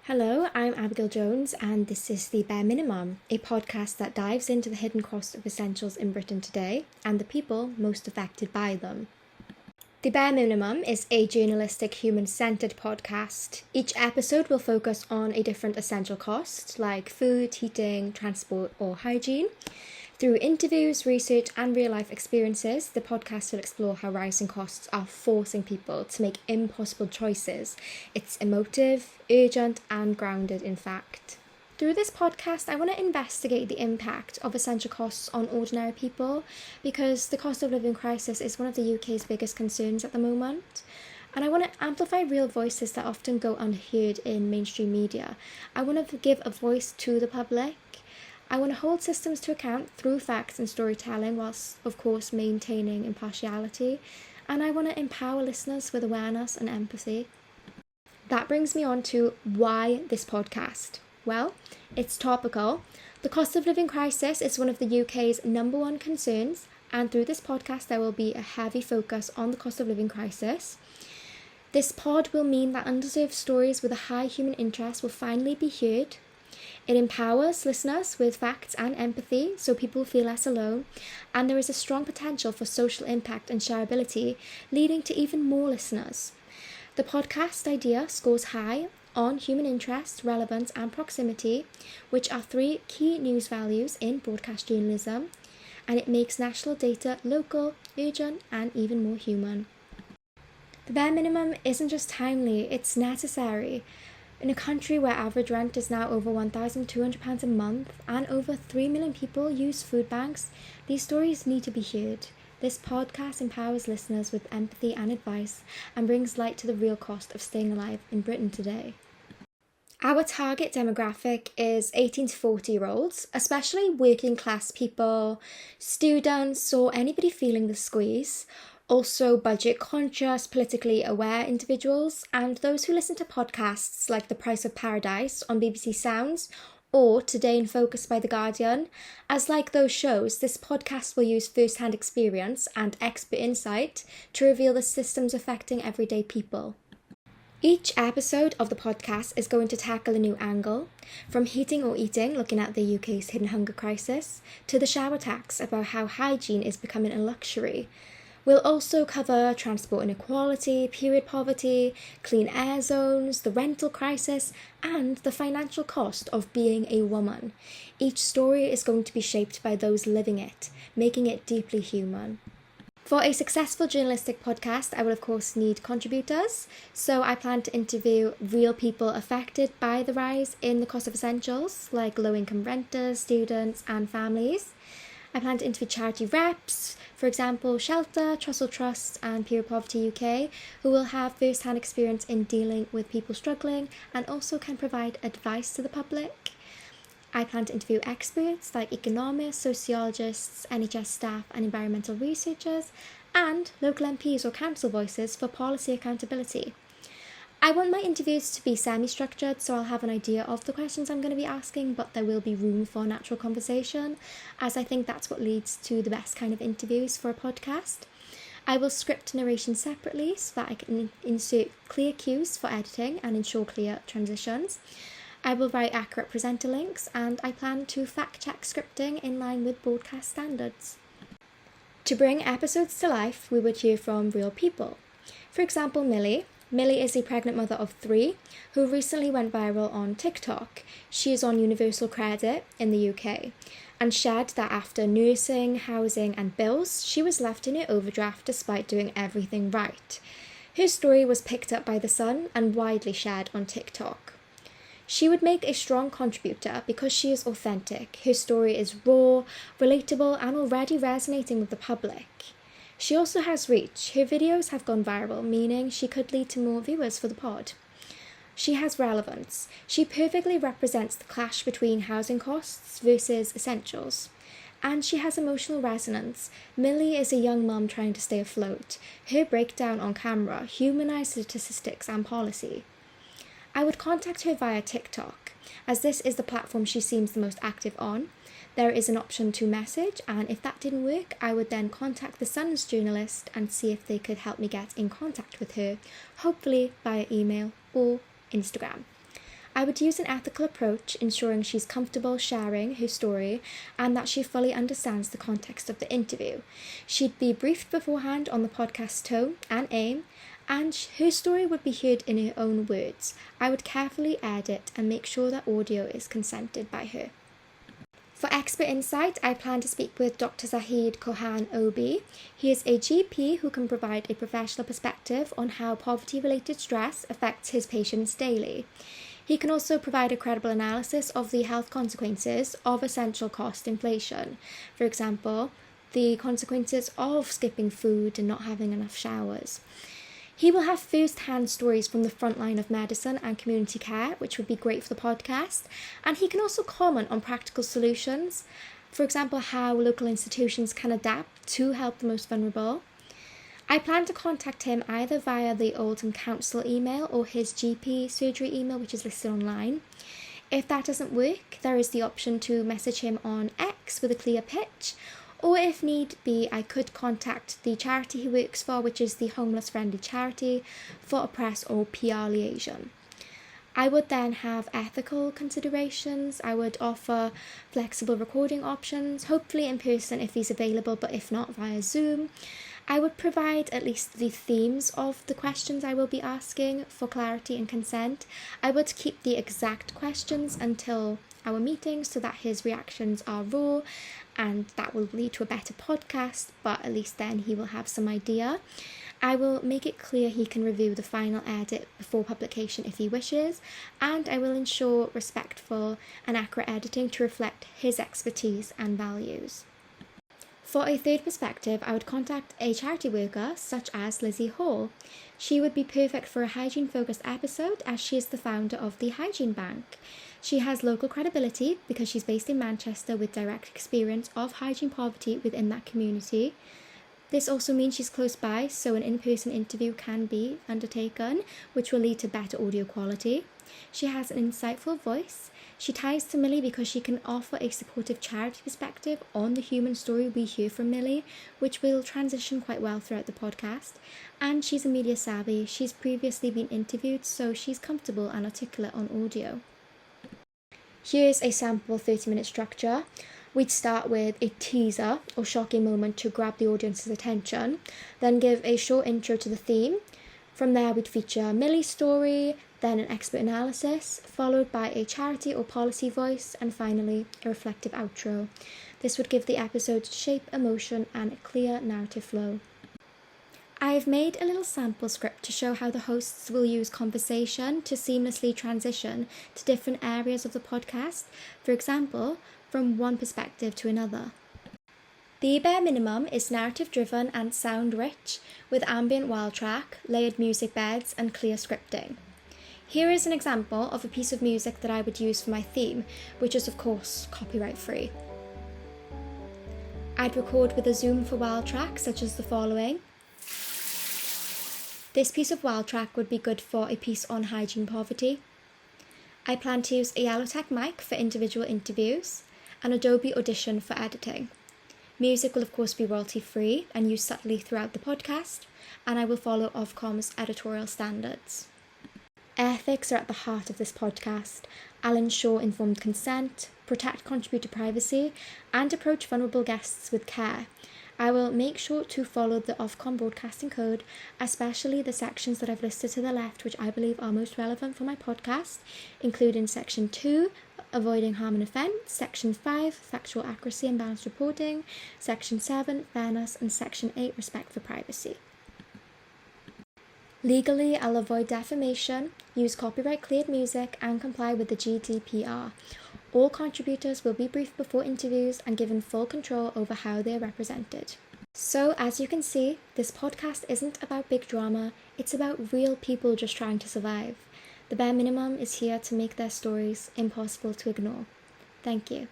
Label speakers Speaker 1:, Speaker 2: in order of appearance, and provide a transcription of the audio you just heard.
Speaker 1: Hello, I'm Abigail Jones, and this is The Bare Minimum, a podcast that dives into the hidden cost of essentials in Britain today and the people most affected by them. The Bare Minimum is a journalistic, human-centred podcast. Each episode will focus on a different essential cost, like food, heating, transport, or hygiene. Through interviews, research, and real-life experiences, the podcast will explore how rising costs are forcing people to make impossible choices. It's emotive, urgent, and grounded in fact. Through this podcast, I want to investigate the impact of essential costs on ordinary people, because the cost of living crisis is one of the UK's biggest concerns at the moment. And I want to amplify real voices that often go unheard in mainstream media. I want to give a voice to the public. I want to hold systems to account through facts and storytelling, whilst, of course, maintaining impartiality. And I want to empower listeners with awareness and empathy. That brings me on to why this podcast. Well, it's topical. The cost of living crisis is one of the UK's number one concerns, and through this podcast there will be a heavy focus on the cost of living crisis. This pod will mean that undeserved stories with a high human interest will finally be heard. It empowers listeners with facts and empathy so people feel less alone, and there is a strong potential for social impact and shareability, leading to even more listeners. The podcast idea scores high on human interest, relevance, and proximity, which are three key news values in broadcast journalism, and it makes national data local, urgent, and even more human. The bare minimum isn't just timely, it's necessary. In a country where average rent is now over £1,200 a month and over 3 million people use food banks, these stories need to be heard. This podcast empowers listeners with empathy and advice and brings light to the real cost of staying alive in Britain today. Our target demographic is 18 to 40-year-olds, especially working class people, students, or anybody feeling the squeeze. Also budget conscious, politically aware individuals, and those who listen to podcasts like The Price of Paradise on BBC Sounds or Today in Focus by The Guardian. As like those shows, this podcast will use first-hand experience and expert insight to reveal the systems affecting everyday people. Each episode of the podcast is going to tackle a new angle, from heating or eating, looking at the UK's hidden hunger crisis, to the shower tax, about how hygiene is becoming a luxury. We'll also cover transport inequality, period poverty, clean air zones, the rental crisis, and the financial cost of being a woman. Each story is going to be shaped by those living it, making it deeply human. For a successful journalistic podcast, I will of course need contributors, so I plan to interview real people affected by the rise in the cost of essentials, like low-income renters, students, and families. I plan to interview charity reps, for example, Shelter, Trussell Trust, and Period Poverty UK, who will have first-hand experience in dealing with people struggling and also can provide advice to the public. I plan to interview experts like economists, sociologists, NHS staff, and environmental researchers, and local MPs or council voices for policy accountability. I want my interviews to be semi-structured, so I'll have an idea of the questions I'm going to be asking, but there will be room for natural conversation, as I think that's what leads to the best kind of interviews for a podcast. I will script narration separately so that I can insert clear cues for editing and ensure clear transitions. I will write accurate presenter links, and I plan to fact-check scripting in line with broadcast standards. To bring episodes to life, we would hear from real people. For example, Millie. Millie is a pregnant mother of 3 who recently went viral on TikTok. She is on Universal Credit in the UK and shared that after nursing, housing and bills, she was left in her overdraft despite doing everything right. Her story was picked up by The Sun and widely shared on TikTok. She would make a strong contributor because she is authentic. Her story is raw, relatable and already resonating with the public. She also has reach. Her videos have gone viral, meaning she could lead to more viewers for the pod. She has relevance. She perfectly represents the clash between housing costs versus essentials. And she has emotional resonance. Millie is a young mum trying to stay afloat. Her breakdown on camera humanised statistics and policy. I would contact her via TikTok, as this is the platform she seems the most active on. There is an option to message, and if that didn't work, I would then contact the Sun's journalist and see if they could help me get in contact with her, hopefully via email or Instagram. I would use an ethical approach, ensuring she's comfortable sharing her story and that she fully understands the context of the interview. She'd be briefed beforehand on the podcast tone and aim, and her story would be heard in her own words. I would carefully edit and make sure that audio is consented by her. For expert insight, I plan to speak with Dr. Zahid Kohan Obi. He is a GP who can provide a professional perspective on how poverty-related stress affects his patients daily. He can also provide a credible analysis of the health consequences of essential cost inflation. For example, the consequences of skipping food and not having enough showers. He will have first-hand stories from the front line of medicine and community care, which would be great for the podcast. And he can also comment on practical solutions, for example, how local institutions can adapt to help the most vulnerable. I plan to contact him either via the Oldham Council email or his GP surgery email, which is listed online. If that doesn't work, there is the option to message him on X with a clear pitch, or if need be, I could contact the charity he works for, which is the Homeless Friendly Charity, for a press or PR liaison. I would then have ethical considerations. I would offer flexible recording options, hopefully in person if he's available, but if not, via Zoom. I would provide at least the themes of the questions I will be asking for clarity and consent. I would keep the exact questions until our meeting so that his reactions are raw, and that will lead to a better podcast, but at least then he will have some idea. I will make it clear he can review the final edit before publication if he wishes, and I will ensure respectful and accurate editing to reflect his expertise and values. For a third perspective, I would contact a charity worker such as Lizzie Hall. She would be perfect for a hygiene-focused episode as she is the founder of the Hygiene Bank. She has local credibility because she's based in Manchester with direct experience of hygiene poverty within that community. This also means she's close by, so an in-person interview can be undertaken, which will lead to better audio quality. She has an insightful voice. She ties to Millie because she can offer a supportive charity perspective on the human story we hear from Millie, which will transition quite well throughout the podcast. And she's a media savvy. She's previously been interviewed, so she's comfortable and articulate on audio. Here's a sample 30-minute structure. We'd start with a teaser or shocking moment to grab the audience's attention, then give a short intro to the theme. From there, we'd feature Millie's story, then an expert analysis, followed by a charity or policy voice, and finally, a reflective outro. This would give the episode shape, emotion, and a clear narrative flow. I've made a little sample script to show how the hosts will use conversation to seamlessly transition to different areas of the podcast, for example, from one perspective to another. The Bare Minimum is narrative-driven and sound-rich, with ambient wild track, layered music beds, and clear scripting. Here is an example of a piece of music that I would use for my theme, which is of course copyright-free. I'd record with a zoom for wild track, such as the following. This piece of wild track would be good for a piece on hygiene poverty. I plan to use a Yellowtech mic for individual interviews, and Adobe Audition for editing. Music will of course be royalty-free and used subtly throughout the podcast, and I will follow Ofcom's editorial standards. Ethics are at the heart of this podcast. I'll ensure informed consent, protect contributor privacy, and approach vulnerable guests with care. I will make sure to follow the Ofcom broadcasting code, especially the sections that I've listed to the left, which I believe are most relevant for my podcast, including Section 2, Avoiding Harm and Offence, Section 5, Factual Accuracy and Balanced Reporting, Section 7, Fairness, and Section 8, Respect for Privacy. Legally, I'll avoid defamation, use copyright-cleared music, and comply with the GDPR. All contributors will be briefed before interviews and given full control over how they are represented. So, as you can see, this podcast isn't about big drama, it's about real people just trying to survive. The Bare Minimum is here to make their stories impossible to ignore. Thank you.